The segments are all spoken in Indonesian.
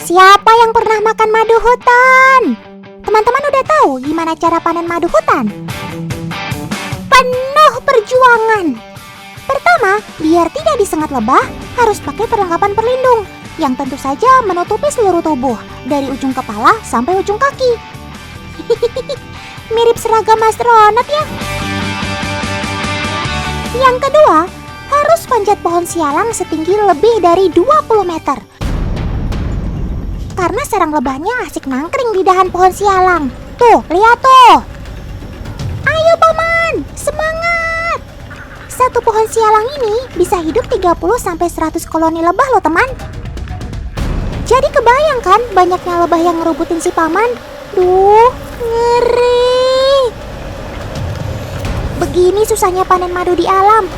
Siapa yang pernah makan madu hutan? Teman-teman udah tahu gimana cara panen madu hutan? Penuh perjuangan. Pertama, biar tidak disengat lebah, harus pakai perlengkapan pelindung yang tentu saja menutupi seluruh tubuh, dari ujung kepala sampai ujung kaki. Mirip seragam astronot ya. Yang kedua, harus panjat pohon sialang setinggi lebih dari 20 meter. Karena sarang lebahnya asik nangkring di dahan pohon sialang. Tuh, lihat tuh. Ayo paman, semangat. Satu pohon sialang ini bisa hidup 30-100 koloni lebah loh teman. Jadi kebayangkan banyaknya lebah yang ngerubutin si paman. Duh, ngeri. Begini susahnya panen madu di alam.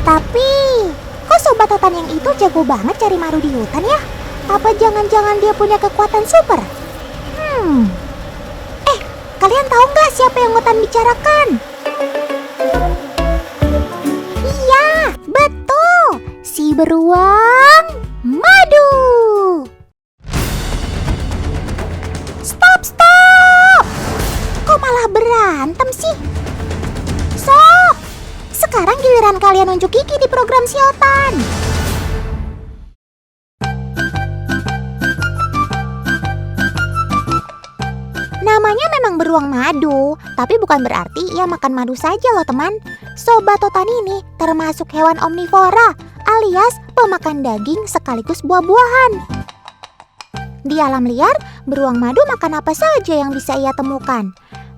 Tapi, kok sobat hutan yang itu jago banget cari madu di hutan ya? Apa jangan-jangan dia punya kekuatan super? Kalian tahu nggak siapa yang hutan bicarakan? Iya, betul. Si beruang madu. Stop. Kok malah berantem sih? Sok, sekarang giliran kalian unjuk gigi di program Siotan. Namanya memang beruang madu, tapi bukan berarti ia makan madu saja loh teman. Sobat hutan ini termasuk hewan omnivora, alias pemakan daging sekaligus buah-buahan. Di alam liar, beruang madu makan apa saja yang bisa ia temukan.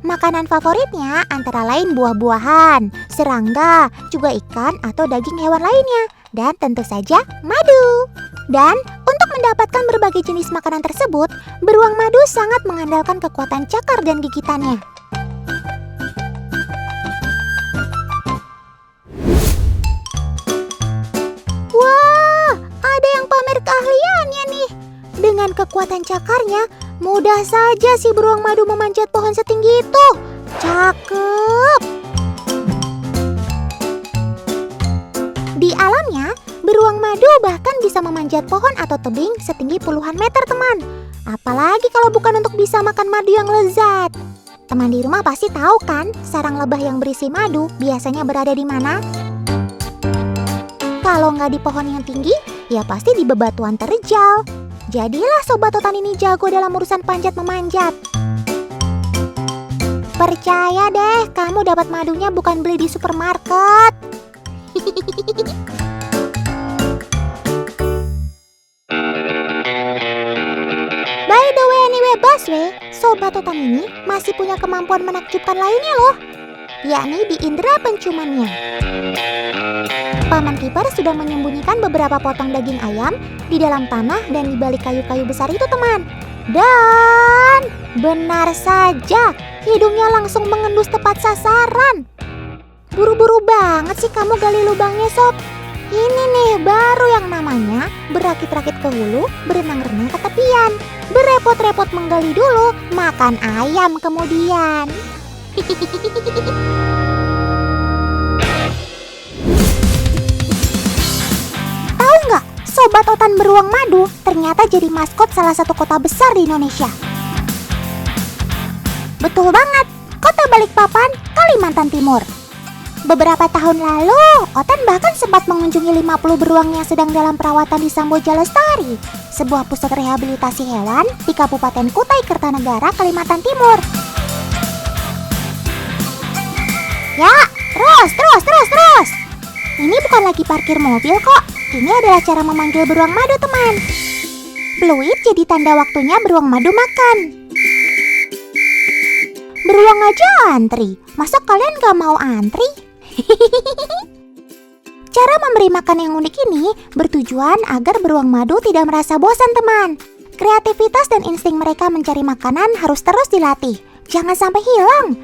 Makanan favoritnya antara lain buah-buahan, serangga, juga ikan atau daging hewan lainnya, dan tentu saja madu. Dan untuk mendapatkan berbagai jenis makanan tersebut, beruang madu sangat mengandalkan kekuatan cakar dan gigitannya. Wah, ada yang pamer keahliannya nih. Dengan kekuatan cakarnya, mudah saja si beruang madu memanjat pohon setinggi itu. Cakep. Di alamnya, beruang madu bahkan bisa memanjat pohon atau tebing setinggi puluhan meter teman. Apalagi kalau bukan untuk bisa makan madu yang lezat. Teman di rumah pasti tahu kan, sarang lebah yang berisi madu biasanya berada di mana? Kalau nggak di pohon yang tinggi, ya pasti di bebatuan terjal. Jadilah sobat hutan ini jago dalam urusan panjat memanjat. Percaya deh, kamu dapat madunya bukan beli di supermarket. By the way, anyway, Baswe, sobat hutan ini masih punya kemampuan menakjubkan lainnya loh, yakni di indera penciumannya. Paman Kiper sudah menyembunyikan beberapa potong daging ayam di dalam tanah dan di balik kayu-kayu besar itu teman. Dan benar saja, hidungnya langsung mengendus tepat sasaran. Buru-buru banget sih kamu gali lubangnya sob. Ini nih baru yang namanya berakit-rakit ke hulu, berenang-renang ke tepian. Berepot-repot menggali dulu, makan ayam kemudian. Tahu nggak, sobat hutan beruang madu ternyata jadi maskot salah satu kota besar di Indonesia. Betul banget, Kota Balikpapan, Kalimantan Timur. Beberapa tahun lalu, Otan bahkan sempat mengunjungi 50 beruang yang sedang dalam perawatan di Samboja Lestari, sebuah pusat rehabilitasi hewan di Kabupaten Kutai Kertanegara, Kalimantan Timur. Ya, terus. Ini bukan lagi parkir mobil kok. Ini adalah cara memanggil beruang madu, teman. Pluit jadi tanda waktunya beruang madu makan. Beruang aja antri, masa kalian gak mau antri? Cara memberi makan yang unik ini bertujuan agar beruang madu tidak merasa bosan teman. Kreativitas dan insting mereka mencari makanan harus terus dilatih, jangan sampai hilang.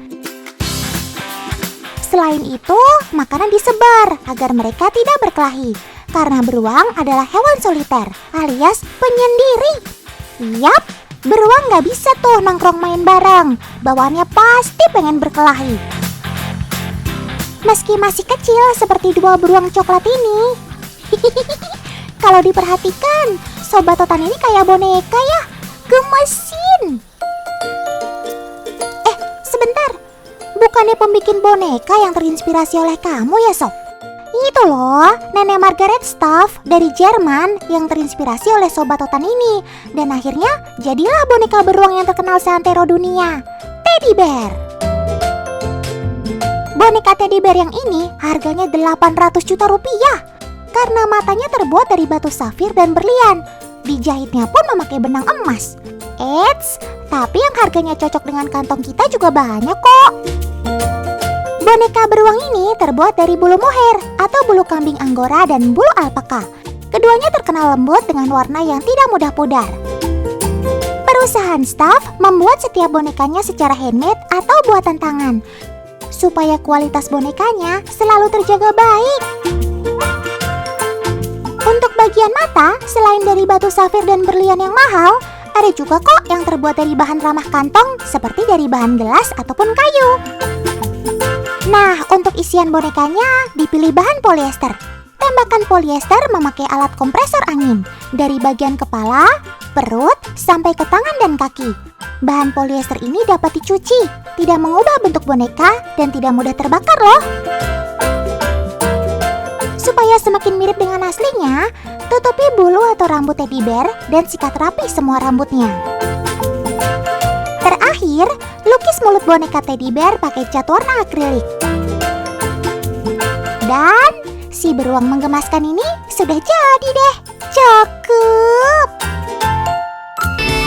Selain itu, makanan disebar agar mereka tidak berkelahi. Karena beruang adalah hewan soliter alias penyendiri. Yap, beruang gak bisa tuh nongkrong main bareng, bawaannya pasti pengen berkelahi. Meski masih kecil seperti dua beruang coklat ini. Kalau diperhatikan, Sobat Totan ini kayak boneka ya. Gemesin. Sebentar. Bukannya pembikin boneka yang terinspirasi oleh kamu ya, Sob? Itu loh, Nenek Margaret Staff dari Jerman yang terinspirasi oleh Sobat Totan ini. Dan akhirnya jadilah boneka beruang yang terkenal seantero dunia, Teddy Bear. Boneka Teddy Bear yang ini harganya 800 juta rupiah. Karena matanya terbuat dari batu safir dan berlian. Dijahitnya pun memakai benang emas. Eits, tapi yang harganya cocok dengan kantong kita juga banyak kok. Boneka beruang ini terbuat dari bulu mohair atau bulu kambing Anggora dan bulu alpaka. Keduanya terkenal lembut dengan warna yang tidak mudah pudar. Perusahaan Staff membuat setiap bonekanya secara handmade atau buatan tangan, supaya kualitas bonekanya selalu terjaga baik. Untuk bagian mata, selain dari batu safir dan berlian yang mahal, ada juga kok yang terbuat dari bahan ramah kantong seperti dari bahan gelas ataupun kayu. Nah, untuk isian bonekanya dipilih bahan polyester. Tembakan polyester memakai alat kompresor angin dari bagian kepala, perut, sampai ke tangan dan kaki. Bahan polyester ini dapat dicuci, tidak mengubah bentuk boneka dan tidak mudah terbakar loh. Supaya semakin mirip dengan aslinya, tutupi bulu atau rambut Teddy Bear dan sikat rapi semua rambutnya. Terakhir, lukis mulut boneka Teddy Bear pakai cat warna akrilik. Dan si beruang menggemaskan ini sudah jadi deh. Cakep!